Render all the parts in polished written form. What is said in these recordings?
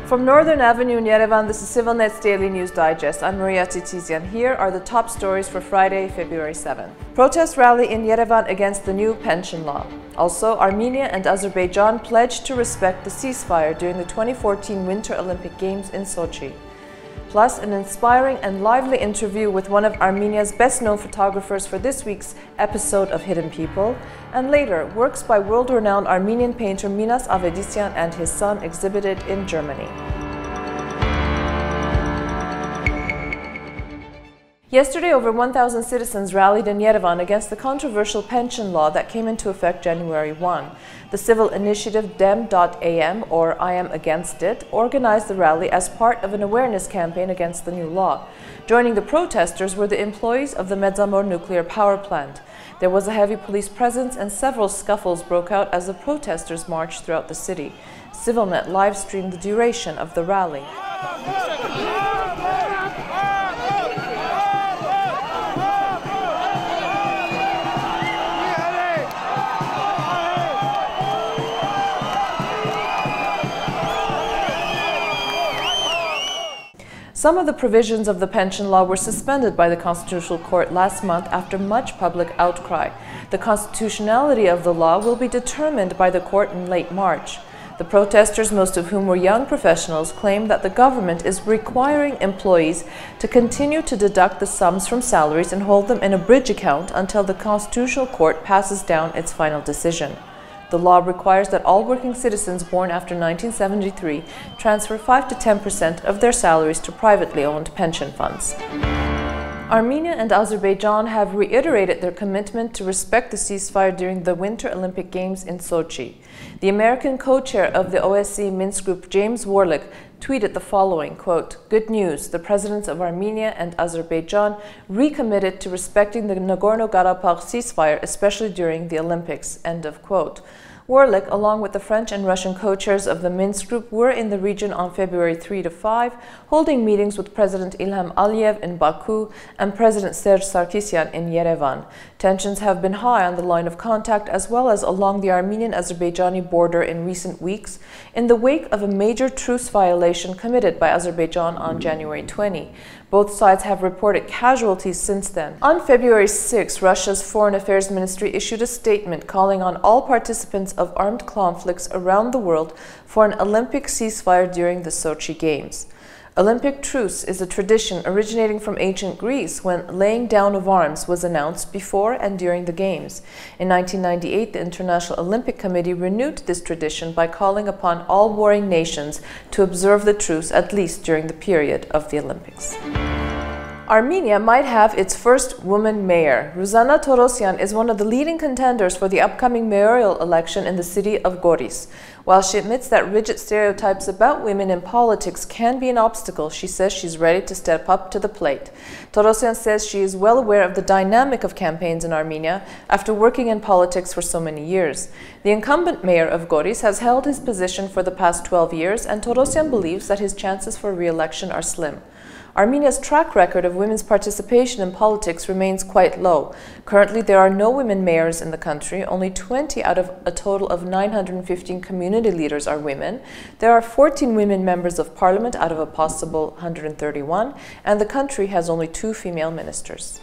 From Northern Avenue in Yerevan, this is ＳիվիլНեթ's Daily News Digest. I'm Minas Avetisyan. Here are the top stories for Friday, February 7th. Protest rally in Yerevan against the new pension law. Also, Armenia and Azerbaijan pledged to respect the ceasefire during the 2014 Winter Olympic Games in Sochi. Plus, an inspiring and lively interview with one of Armenia's best-known photographers for this week's episode of Hidden People, and later, works by world-renowned Armenian painter Minas Avetisyan and his son exhibited in Germany. Yesterday, over 1,000 citizens rallied in Yerevan against the controversial pension law that came into effect January 1. The civil initiative Dem.AM, or I Am Against It, organized the rally as part of an awareness campaign against the new law. Joining the protesters were the employees of the Medzamor nuclear power plant. There was a heavy police presence and several scuffles broke out as the protesters marched throughout the city. ＳivilNet live-streamed the duration of the rally. Some of the provisions of the pension law were suspended by the Constitutional Court last month after much public outcry. The constitutionality of the law will be determined by the court in late March. The protesters, most of whom were young professionals, claim that the government is requiring employees to continue to deduct the sums from salaries and hold them in a bridge account until the Constitutional Court passes down its final decision. The law requires that all working citizens born after 1973 transfer 5 to 10% of their salaries to privately owned pension funds. Armenia and Azerbaijan have reiterated their commitment to respect the ceasefire during the Winter Olympic Games in Sochi. The American co-chair of the OSCE Minsk Group, James Warlick, tweeted the following, quote, "Good news, the presidents of Armenia and Azerbaijan recommitted to respecting the Nagorno-Karabakh ceasefire, especially during the Olympics," end of quote. Warlick, along with the French and Russian co-chairs of the Minsk Group, were in the region on February 3 to 5, holding meetings with President Ilham Aliyev in Baku and President Serge Sarkisyan in Yerevan. Tensions have been high on the line of contact as well as along the Armenian-Azerbaijani border in recent weeks, in the wake of a major truce violation committed by Azerbaijan on January 20. Both sides have reported casualties since then. On February 6, Russia's Foreign Affairs Ministry issued a statement calling on all participants of armed conflicts around the world for an Olympic ceasefire during the Sochi Games. Olympic truce is a tradition originating from ancient Greece when laying down of arms was announced before and during the Games. In 1998, the International Olympic Committee renewed this tradition by calling upon all warring nations to observe the truce at least during the period of the Olympics. Armenia might have its first woman mayor. Ruzana Torosyan is one of the leading contenders for the upcoming mayoral election in the city of Goris. While she admits that rigid stereotypes about women in politics can be an obstacle, she says she's ready to step up to the plate. Torosyan says she is well aware of the dynamic of campaigns in Armenia after working in politics for so many years. The incumbent mayor of Goris has held his position for the past 12 years, and Torosyan believes that his chances for re-election are slim. Armenia's track record of women's participation in politics remains quite low. Currently, there are no women mayors in the country. Only 20 out of a total of 915 community leaders are women. There are 14 women members of parliament out of a possible 131, and the country has only 2 female ministers.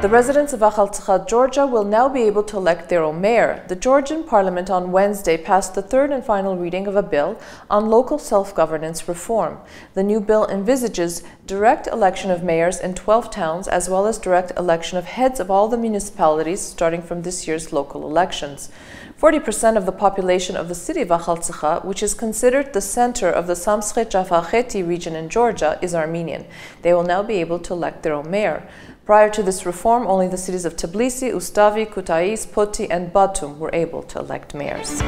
The residents of Akhaltsikha, Georgia will now be able to elect their own mayor. The Georgian parliament on Wednesday passed the third and final reading of a bill on local self-governance reform. The new bill envisages direct election of mayors in 12 towns as well as direct election of heads of all the municipalities starting from this year's local elections. 40% of the population of the city of Akhaltsikha, which is considered the center of the Samskhet-Jafakheti region in Georgia, is Armenian. They will now be able to elect their own mayor. Prior to this reform, only the cities of Tbilisi, Ustavi, Kutaisi, Poti, and Batum were able to elect mayors.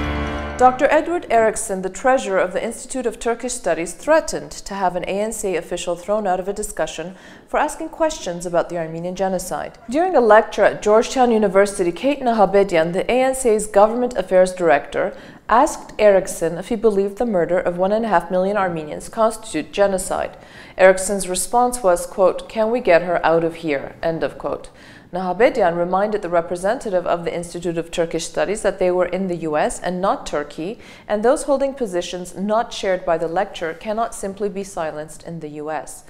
Dr. Edward Eriksson, the treasurer of the Institute of Turkish Studies, threatened to have an ANC official thrown out of a discussion for asking questions about the Armenian genocide. During a lecture at Georgetown University, Kate Nahabedian, the ANC's government affairs director, asked Eriksson if he believed the murder of 1.5 million Armenians constitute genocide. Eriksson's response was, quote, "Can we get her out of here?" End of quote. Manvelyan reminded the representative of the Institute of Turkish Studies that they were in the US and not Turkey, and those holding positions not shared by the lecturer cannot simply be silenced in the US.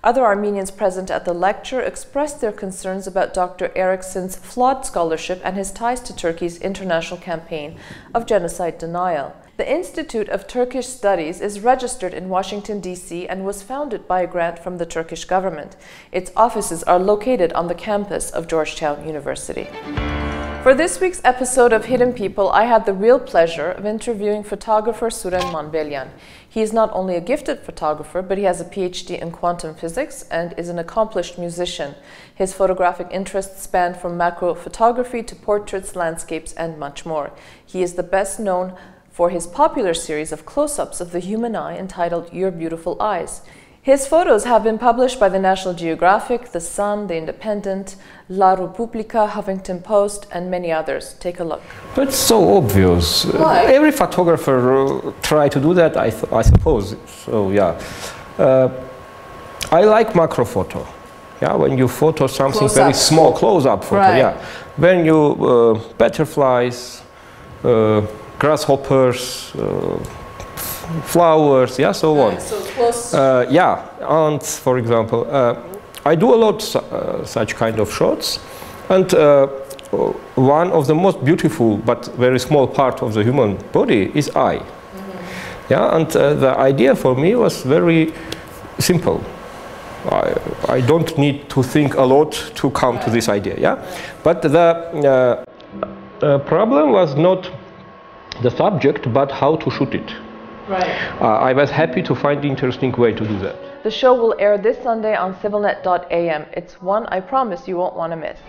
Other Armenians present at the lecture expressed their concerns about Dr. Eriksson's flawed scholarship and his ties to Turkey's international campaign of genocide denial. The Institute of Turkish Studies is registered in Washington, D.C. and was founded by a grant from the Turkish government. Its offices are located on the campus of Georgetown University. For this week's episode of Hidden People, I had the real pleasure of interviewing photographer Suren Manvelyan. He is not only a gifted photographer, but he has a PhD in quantum physics and is an accomplished musician. His photographic interests span from macro photography to portraits, landscapes, and much more. He is the best known for his popular series of close-ups of the human eye entitled Your Beautiful Eyes. His photos have been published by the National Geographic, The Sun, The Independent, La Repubblica, Huffington Post, and many others. Take a look. It's so obvious. Every photographer try to do that, I suppose. So yeah, I like macro photo. Yeah, when you photo something very small, close-up photo. Right. Yeah, when you butterflies. Grasshoppers, flowers, yeah, so on. So close. Yeah, ants, for example. I do a lot such kind of shots, and one of the most beautiful but very small part of the human body is eye. Yeah, and the idea for me was very simple. I don't need to think a lot to come to this idea. Yeah, but the problem was not the subject, but how to shoot it. Right. I was happy to find an interesting way to do that. The show will air this Sunday on CivilNet.am. It's one I promise you won't want to miss.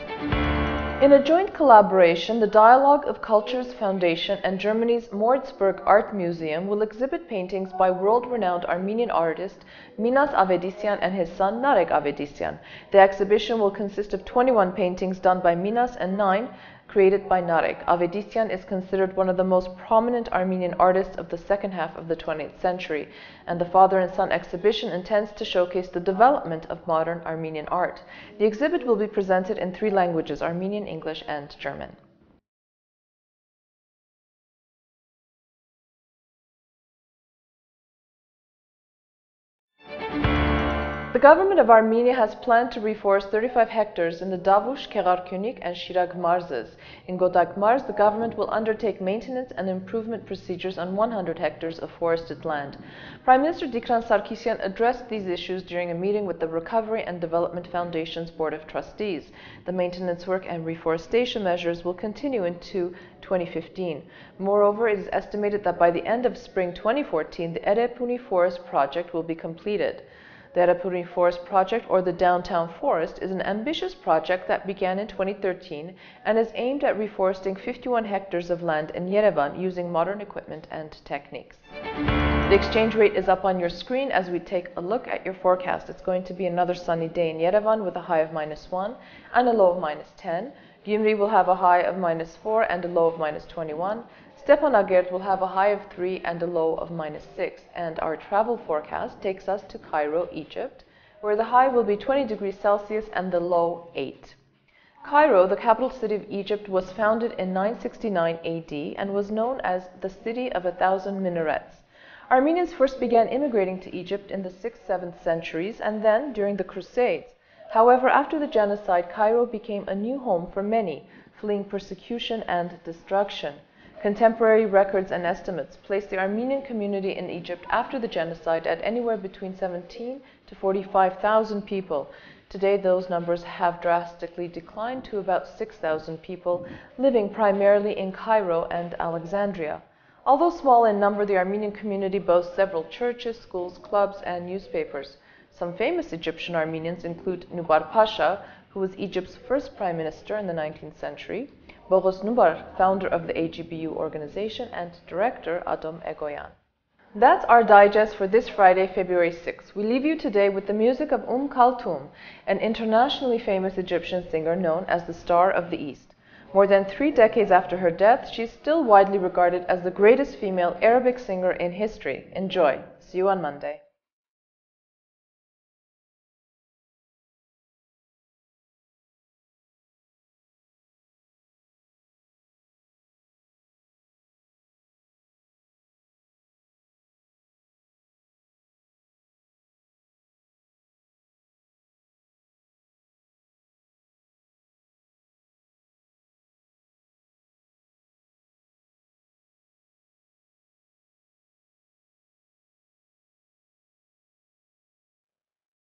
In a joint collaboration, the Dialogue of Cultures Foundation and Germany's Moritzburg Art Museum will exhibit paintings by world-renowned Armenian artist Minas Avetisyan and his son Narek Avetisyan. The exhibition will consist of 21 paintings done by Minas and 9 created by Narek. Avetisyan is considered one of the most prominent Armenian artists of the second half of the 20th century, and the father and son exhibition intends to showcase the development of modern Armenian art. The exhibit will be presented in 3 languages: Armenian, English, and German. The government of Armenia has planned to reforest 35 hectares in the Davush, Kegarkunik, and Shirag marzes. In Godak Marz, the government will undertake maintenance and improvement procedures on 100 hectares of forested land. Prime Minister Dikran Sarkisyan addressed these issues during a meeting with the Recovery and Development Foundation's Board of Trustees. The maintenance work and reforestation measures will continue into 2015. Moreover, it is estimated that by the end of spring 2014, the Erepuni Forest Project will be completed. The Erepuni Forest Project, or the Downtown Forest, is an ambitious project that began in 2013 and is aimed at reforesting 51 hectares of land in Yerevan using modern equipment and techniques. The exchange rate is up on your screen as we take a look at your forecast. It's going to be another sunny day in Yerevan with a high of -1 and a low of -10. Gyumri will have a high of -4 and a low of -21. Stepanakert will have a high of 3 and a low of -6, and our travel forecast takes us to Cairo, Egypt, where the high will be 20 degrees Celsius and the low 8. Cairo, the capital city of Egypt, was founded in 969 AD and was known as the City of 1,000 Minarets. Armenians first began immigrating to Egypt in the 6th, 7th centuries and then during the Crusades. However, after the genocide, Cairo became a new home for many, fleeing persecution and destruction. Contemporary records and estimates place the Armenian community in Egypt after the genocide at anywhere between 17 to 45,000 people. Today, those numbers have drastically declined to about 6,000 people, living primarily in Cairo and Alexandria. Although small in number, the Armenian community boasts several churches, schools, clubs, and newspapers. Some famous Egyptian Armenians include Nubar Pasha, who was Egypt's first prime minister in the 19th century, Boghos Nubar, founder of the AGBU organization, and director Adom Egoyan. That's our digest for this Friday, February 6th. We leave you today with the music of Kalthum, an internationally famous Egyptian singer known as the Star of the East. More than 3 decades after her death, she's still widely regarded as the greatest female Arabic singer in history. Enjoy. See you on Monday.